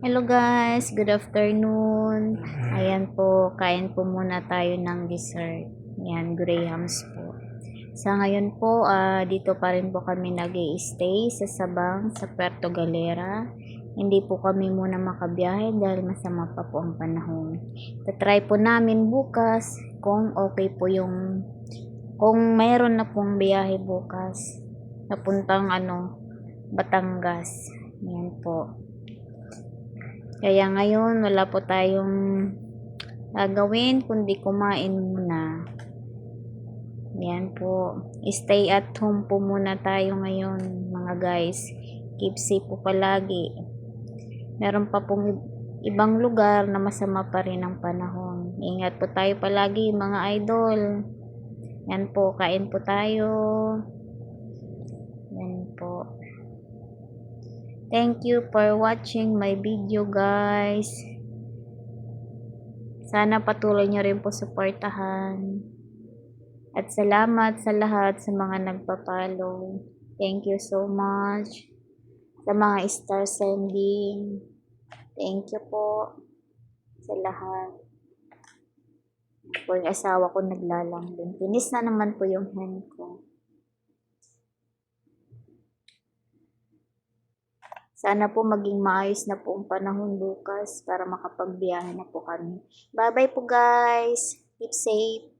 Hello guys, good afternoon. Ayan po, kain po muna tayo ng dessert. Ayan, Graham's po. Sa ngayon po, dito pa rin po kami nag-i-stay sa Sabang, sa Puerto Galera. Hindi po kami muna makabiyahe dahil masama pa po ang panahon. Tatry po namin bukas kung okay po kung mayroon na pong biyahe bukas. Napuntang Batangas. Ayan po. Kaya ngayon wala po tayong gagawin kundi kumain muna. Yan po. Stay at home po muna tayo ngayon mga guys. Keep safe po palagi. Meron pa pong ibang lugar na masama pa rin ang panahon. Ingat po tayo palagi mga idol. Yan po, kain po tayo. Yan po. Thank you for watching my video guys. Sana patuloy nyo rin po suportahan. At salamat sa lahat sa mga nagpa-follow. Thank you so much. Sa mga star sending. Thank you po sa lahat. Po yung asawa ko naglalambing. Finish na naman po yung hen ko. Sana po maging maayos na po ang panahon bukas para makapagbiyahe na po kami. Bye-bye po guys. Keep safe.